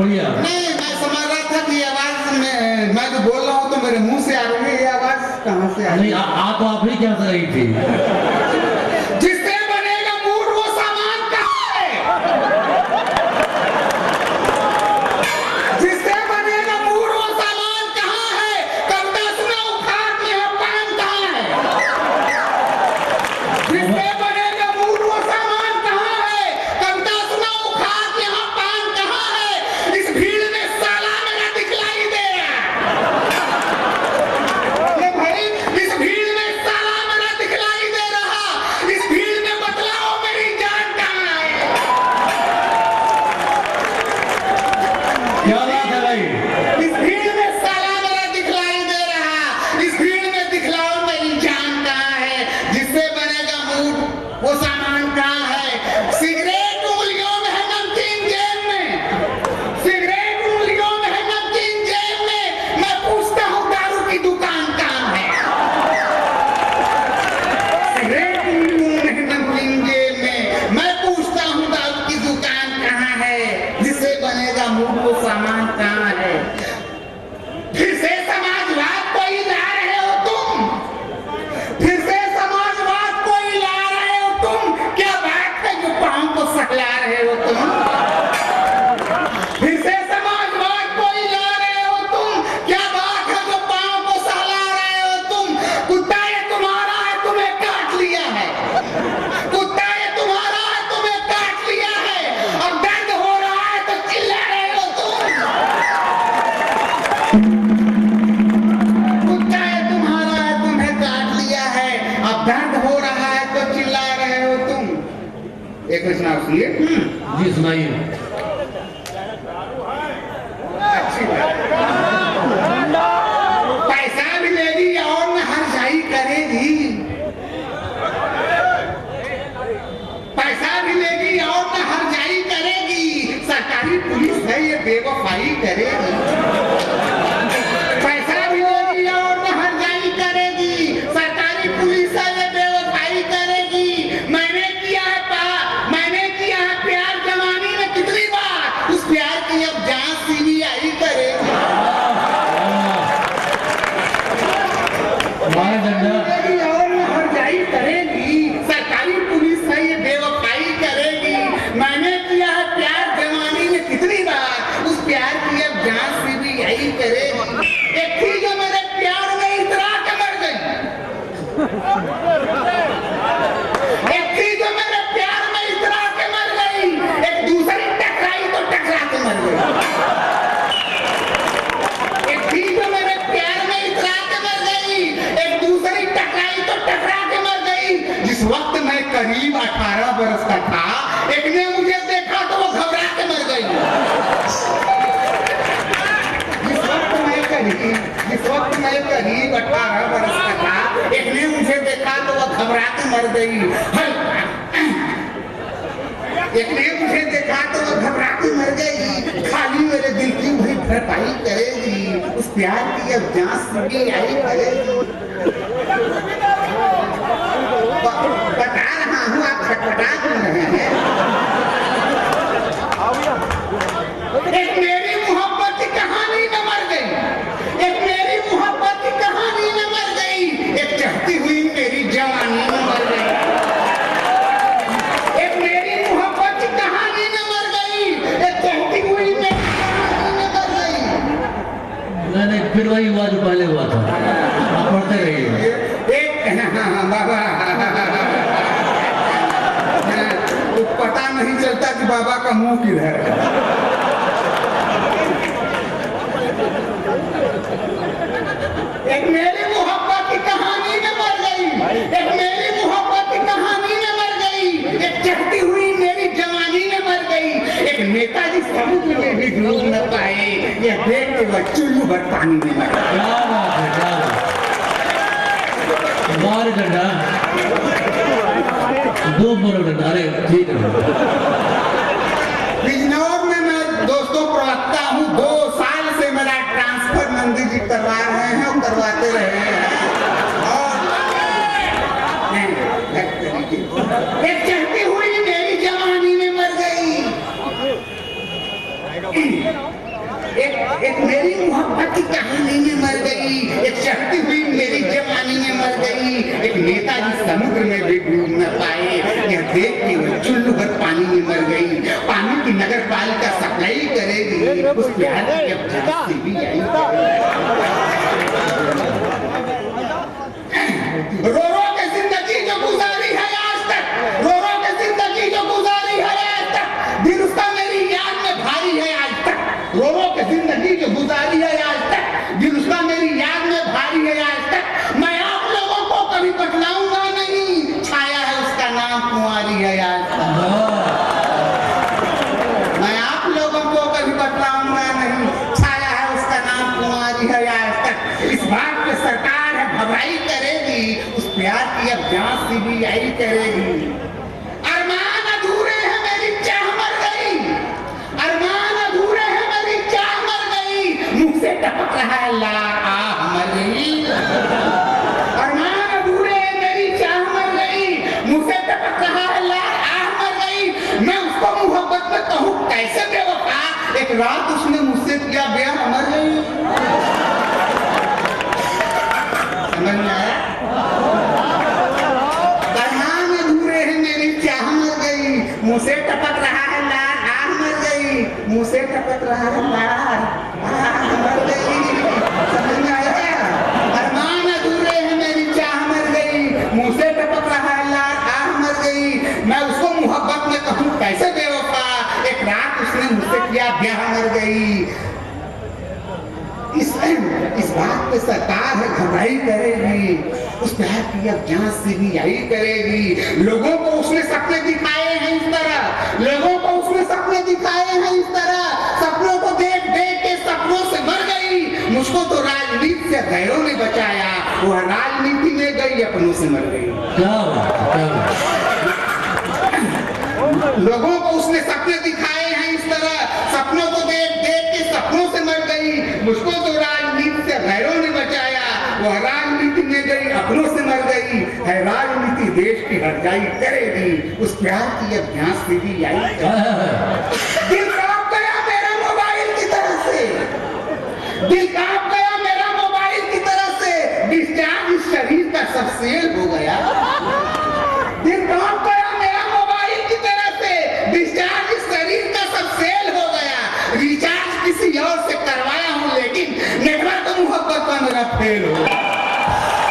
बढ़िया। नहीं, मैं समझ रहा था कि आवाज में मैं जो बोल रहा हूँ तो मेरे मुंह से आ रही है, ये आवाज कहाँ से आ रही है? नहीं, आ तो आप ही क्या से रही थी। जिससे बनेगा मूड वो सामान कहाँ है? जिससे बनेगा मूड वो सामान कहाँ है? कविता सुनाओ, खाट यहाँ पान कहाँ है? जिससे बनेगा मूड वो सामान कहाँ है? कविता सुनाओ, खाट यहाँ पान कहाँ है? इस भीड़ में साला मेरा दिखलाई दे रहा। ये भाई, इस भीड़ में साला मेरा दिखलाई दे रहा। इस भीड़ में बतलाओ मेरी जान कहाँ है? क्या बात है भाई? इस भीड़ में साला मेरा दिखलाई दे रहा। इस भीड़ में दिखलाओ मेरी जान कहाँ है? जिससे बनेगा मूड वो सामान कहाँ है? सिगरेट उंगलियों में है, नमकीन जेब में। सिगरेट उंगलियों में है, नमकीन जेब में। मैं पूछता हूँ दारू की दुकान कहाँ है? सिगरेट उंगलियों में है, नमकीन जेब में। मैं पूछता हूँ दारू की दुकान कहाँ है? जिससे बनेगा मूड वो सामान कहाँ है? फिर से समाजवाद कोई ला रहे हो तुम? फिर से समाजवाद कोई ला रहे हो तुम? क्या बात है जो पाँव को सहला रहे हो तुम? फिर से समाजवाद कोई ला रहे हो तुम? क्या बात है जो पाँव को सहला रहे हो तुम? कुत्ता ये तुम्हारा है, तुम्हें काट लिया है। कुत्ता ये तुम्हारा है, तुम्हें काट लिया है। अब दर्द हो रहा है तो चिल्ला रहे हो तुम। कुत्ता ये तुम्हारा है, तुम्हें काट लिया है। अब दर्द हो रहा है तो चिल्ला रहे हो तुम। एक मिनट सुनाओ, सुनिए। जी सुनाइए। अच्छी बात। पैसा भी लेगी और न हरजाई करेगी। पैसा भी लेगी और न हरजाई करेगी। सरकारी पुलिस है ये बेवफाई करेगी। पैसा भी लेगी और न हरजाई करेगी। सरकारी पुलिस है ये बेवफाई करेगी। मैंने किया है प्यार जवानी में कितनी बार। उस प्यार की अब जांच सीबीआई करेगी। मारा डंडा। करेगी और न हरजाई करेगी। सरकारी पुलिस है ये बेवफाई करेगी। मैंने किया है प्यार जवानी में कितनी बार। उस प्यार की अब जांच सीबीआई करेगी। एक थी जो मेरे प्यार में इतरा के मर गई। एक थी जो मेरे प्यार में इतरा के मर गई। एक दूसरी टकराई तो टकरा के मर गई। एक थी जो मेरे प्यार में इतरा के मर गई। एक दूसरी टकराई तो टकरा के मर गई। जिस वक्त मैं करीब 18 बरस का था, एक ने मुझे देखा तो वो घबरा के मर गई। जिस वक्त मैं करीब 18 बरस का था, एक ने मुझे देखा तो वो घबरा के मर गई। एक ने मुझे देखा तो वो घबरा के मर गई। खाली मेरे दिल की वही भरपाई करेगी। उस प्यार की अब जांच सीबीआई करेगी। बता रहा हूँ, आप खटपटा क्यों रहे हैं? एक मेरी मोहब्बत की कहानी में मर गई। एक मेरी मोहब्बत की कहानी में मर गई। एक चढ़ती हुई मेरी जवानी में मर गई। एक मेरी मोहब्बत की कहानी में मर गई। एक चढ़ती हुई मेरी जवानी में मर गई। नहीं, फिर वही हुआ जो पहले हुआ था। आप पढ़ते रहिए। बाबा तो पता नहीं चलता कि बाबा का मुंह किधर है। एक मेरी मोहब्बत की कहानी में मर गई। एक मेरी मोहब्बत की कहानी में मर गई। एक चढ़ती हुई मेरी जवानी में मर गई। एक नेताजी समुद्र में भी डूब न पाए। यह देख के वह चुल्लू भर पानी में मर गई। क्या बात है, क्या बात। मार डंडा। दो बोलो डंडा। अरे ठीक है। बिजनौर में मैं दोस्तों प्रवक्ता हूँ। 2 साल से मेरा ट्रांसफर नंदी जी करवा रहे हैं और करवाते रहे हैं। और एक चढ़ती हुई मेरी जवानी में मर गई। एक मेरी मोहब्बत की कहानी में मर गई, एक चढ़ती हुई मेरी जवानी में मर गई, एक नेताजी समुद्र में भी डूब न पाए, यह देख के वो चुल्लू भर पानी में मर गई। पानी की नगर पालिका सप्लाई करेगी, उस प्यार की अब झांसी भी आई। रो रो के जिंदगी जो गुजारी है आज तक, रो रो के जिंदगी जो गुजारी है आज तक, दिल उसका मेरी याद में भारी है आज तक। रो रो के जिंदगी जो गुजारी है आज तक, दिल उसका मेरी याद में भारी है आज तक। मैं आप लोगों को कभी बतलाऊंगा नहीं, छाया है उसका नाम कुंवारी है आज तक। मैं आप लोगों को कभी बतलाऊंगा नहीं, छाया है उसका नाम कुंवारी है आज तक। इस बात पे सरकार है घबराई करेगी, उस प्यार की अब जांच सीबीआई करेगी। अरमान अधूरे हैं मेरी चाह मर गई, अरमान अधूरे हैं मेरी चाह मर गई, मुंह से टपक रहा है लार आह मर गई। अरमान अधूरे हैं मेरी चाह मर गई, मुंह से टपक रहा है लार आह मर गई। मैं उसको मोहब्बत में कहूँ कैसे बेवफा, एक रात उसने मुझसे किया ब्याह मर गई। समझ में आया? अरमान अधूरे हैं मेरी चाह मर गई, मुंह से टपक रहा है लार आह मर गई, मुंह से टपक रहा है लार आह मर गई। समझ में आया? अरमान अधूरे हैं मेरी चाह मर गई, मुंह से टपक रहा है लार आह मर गई। मैं उसको मोहब्बत में कहूँ कैसे बेवफा, एक रात उसने मुझसे किया ब्याह मर गई। इस बात पे सरकार है घबराई करेगी, उस प्यार की अब जांच सीबीआई करेगी। लोगों को उसने सपने दिखाए हैं इस तरह, लोगों को उसने सपने दिखाए हैं इस तरह, सपनों को देख देख के सपनों से मर गई। मुझको तो राजनीति से गैरों ने बचाया, वह राजनीति में गई अपनों से मर गई। क्या बात, क्या बात। लोगों को उसने सपने दिखाए हैं इस तरह, सपनों को देख देख के सपनों से मर गई। मुझको तो राजनीति से गैरों ने बचाया, वह राजनीति में गई अपनों से मर गई। है राजनीति देश की हरजाई करेगी, उस प्यार की अब जांच सीबीआई करेगी। दिल कांप गया मेरा मोबाइल की तरह से, दिल कांप गया मेरा मोबाइल की तरह से, डिस्चार्ज इस शरीर का सब सेल हो गया। दिल कांप गया मेरा मोबाइल की तरह से, डिस्चार्ज इस शरीर का सब सेल हो गया। रिचार्ज किसी और से करवाया हूँ, लेकिन नेटवर्क मोहब्बत का मेरा फेल हो